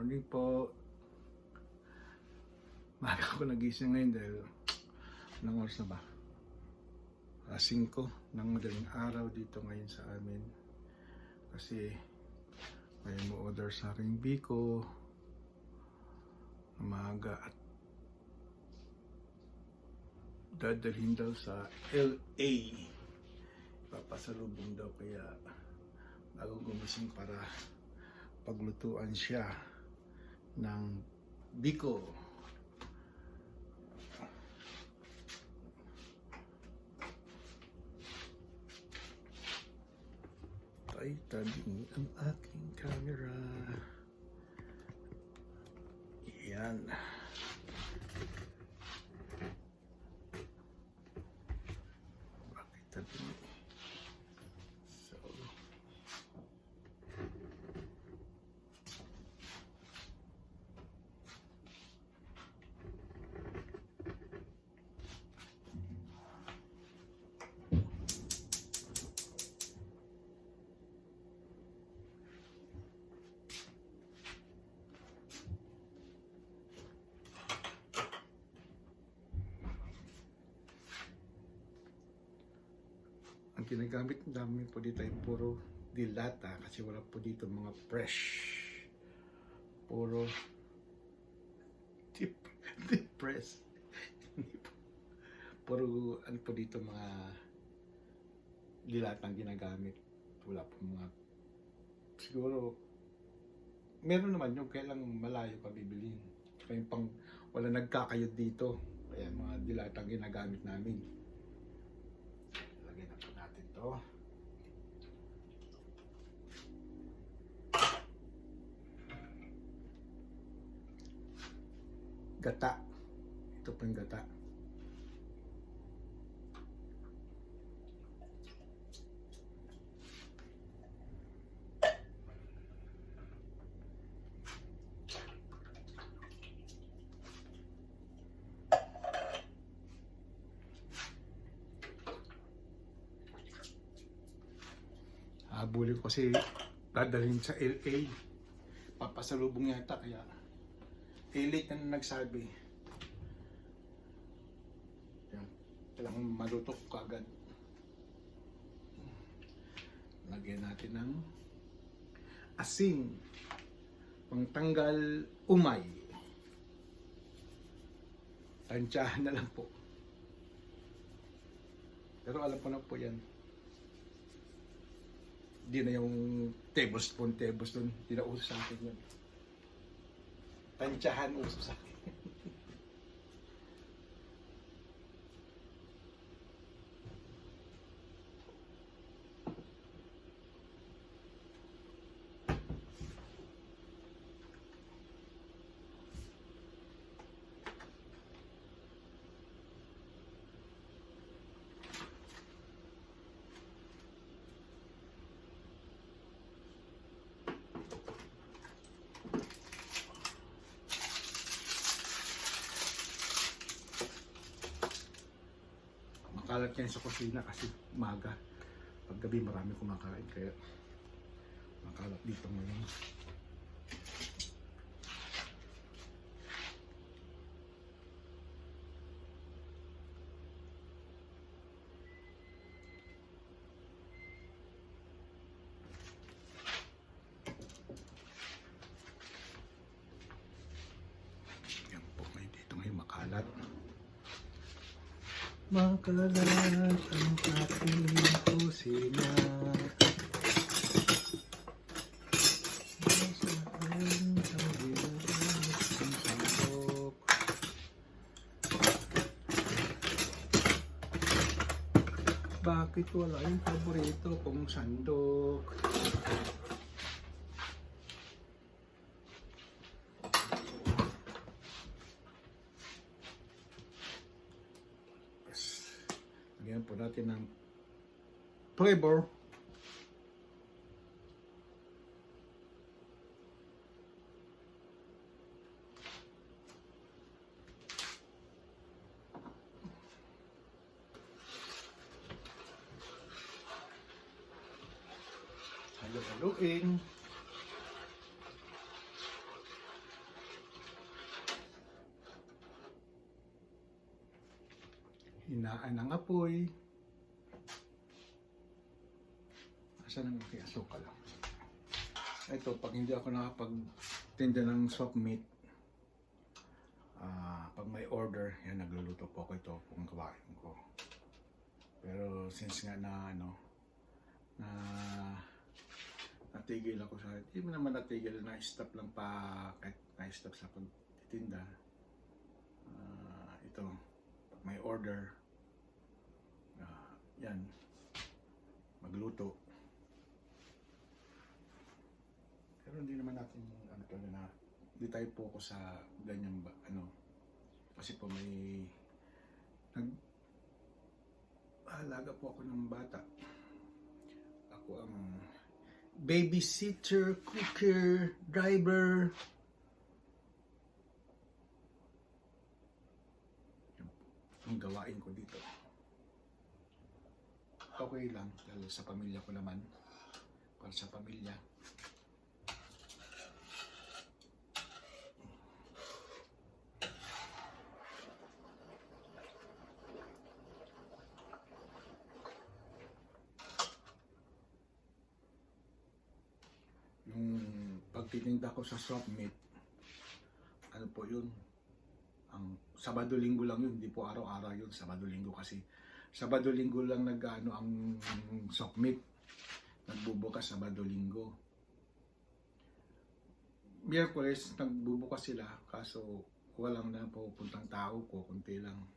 Morning po. Maaga ko nagising ngayon dahil anong oras na ba? 5 ng madaling araw dito ngayon sa amin. Kasi may mo-order sa aking biko na maaga at dadalhin daw sa LA. Papasalubong daw kaya bago gumising para paglutuan siya ng biko. Ay, tabing ang aking camera. Yan. Bakit tabing? So, ang ginagamit namin po dito ay puro dilata kasi wala po dito mga fresh. Puro deep press. Puro ano po dito mga dilatang ginagamit. Wala po mga siguro meron naman yung kailang malayo pa bibilin. Tsaka yung pang wala nagkakayod dito. Kaya mga dilatang ginagamit namin. Lagyan na po natin to. Gata. Ito po yung gata. Habulin ko kasi dadalhin sa LA. Papasalubong yata kaya late na nagsabi. Yan. Kailangan malutok kaagad. Lagyan natin ng asin. Pangtanggal umay. Tansyahan na lang po. Pero alam ko na po yan. Hindi na yung tablespoon. Hindi na uso sa akin yun. Tansyahan uso sa akin. Makalat yan sa kusina kasi umaga. Paggabi marami kumakain kaya makalat dito ngayon. Yan po ngayon dito ngayon makalat. Makalat ang aking kusina. Bakit wala yung paborito kong sandok? Lagyan po natin ng flavor. Halo-haloin. hinaan ng apoy. Asan ang aking asukal? Ito, pag hindi ako nakapagtinda ng swap meat, pag may order, yan, nagluluto po ako, ito kung gawain ko. Pero since nga na natigil ako sa, hindi mo naman natigil, na-stop lang pa, kahit na-stop sa pagtitinda. Ito, pag may order, yan, magluto. Pero hindi naman natin hindi tayo focus sa ganyan ba, kasi po may alaga po ako ng bata. Ako ang babysitter, cooker, driver. Ang gawain ko dito. Okay lang dahil sa pamilya ko naman. Para sa pamilya. Yung pagtitinda ko sa swap meat, ano po yun, ang Sabado-Linggo lang yun, hindi po araw-araw yun, Sabado-Linggo kasi Sabado-Linggo lang ang swap meat, nagbubukas Sabado-Linggo. Miyerkules nagbubukas sila, kaso walang na pupuntang tao ko, konti lang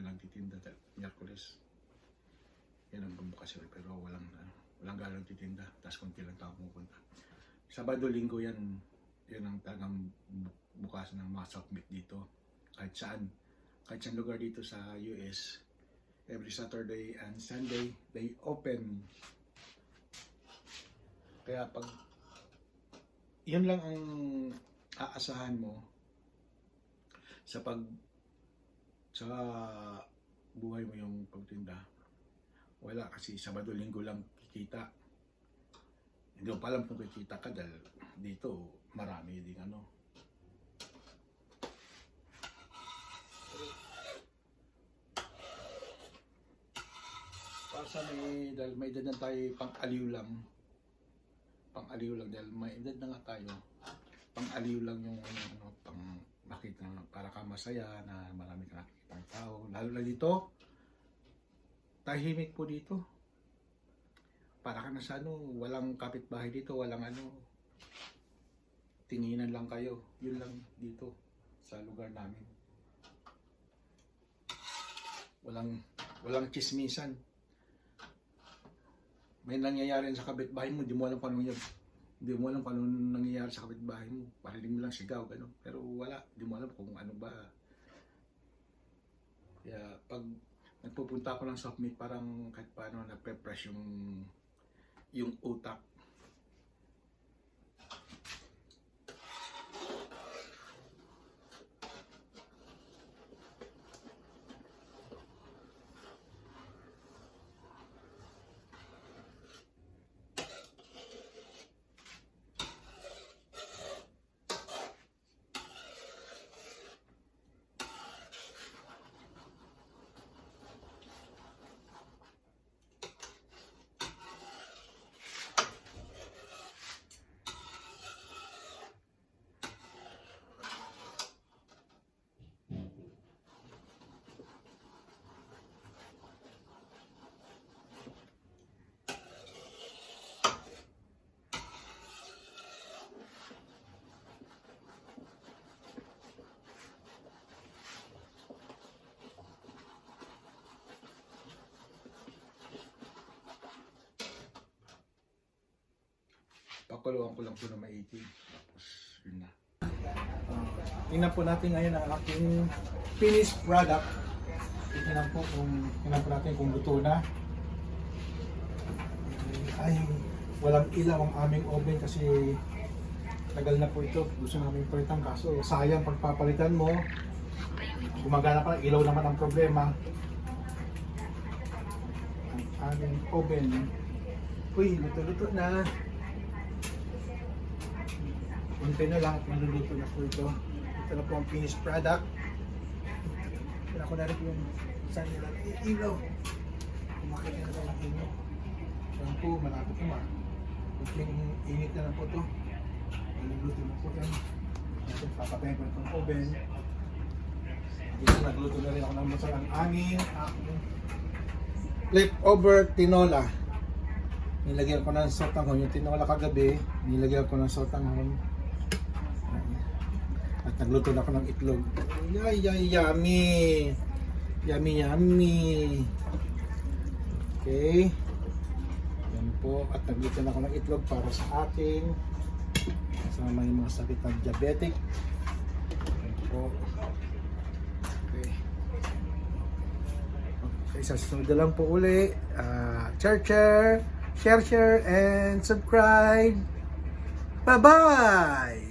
nagtitinda Miyerkules. Yan nagbubukas sila, pero walang galang titinda, tapos konti lang tao pupunta. Sabado-Linggo yan ang talagang bukas ng mga swap meat dito. Kahit saan lugar dito sa US, every Saturday and Sunday, they open. Kaya pag yun lang ang aasahan mo sa buhay mo yung pagtinda. Wala kasi Sabado-Linggo lang kikita. Hindi ko pa alam kung kikita ka dahil dito marami din para sa dahil may edad na tayo, pang-aliw lang dahil may edad na nga tayo, pang-aliw lang yung pang makita, para ka masaya na marami ka nakikitang tao, lalo na dito tahimik po dito. Para ka na sa walang kapitbahay dito, walang tinginan lang kayo. Yun lang dito sa lugar namin. Walang chismisan. May nangyayari sa kapitbahay mo, di mo alam kung anong nangyayari sa kapitbahay mo. Parinig mo lang sigaw, gano'n. Pero wala, di mo alam kung ano ba. Kaya pag nagpupunta ako ng swap meet, parang kahit paano nagpe-press yung utak. Pakuluan ko lang po na maigi. Tapos, yun na. Tingnan po natin ngayon ang aking finished product. Tingnan po natin kung luto na. Ay, walang ilaw ang aming oven kasi tagal na po ito. Gusto namin palitan kaso sayang pagpapalitan mo. Gumagana pa, ilaw naman ang problema. Ang aming oven. Uy, luto-luto na. Kunti na lang at maluluto na po ito. Ito na po ang finished product. Ito na ko na rin yung buksan nila ng ilaw. Kumakita na tayo ng ilaw. Yan po, malapit naman. Kunting init na lang po ito. Naluluto na po yan. Natin papatayin ko itong oven. Dito nagluto na rin ako ng masalang angin. Leftover tinola. Nilagyan ko ng sotanghon. Yung tinola kagabi, nilagyan ko ng sotanghon. At nagluto na ako ng itlog. Yummy! Yummy! Okay. Yan po. At nagluto na ako ng itlog para sa akin. Sa may mga sakit ng diabetic. Yan po. Okay. Okay, sa susunod na lang po uli. Share, and subscribe. Bye-bye!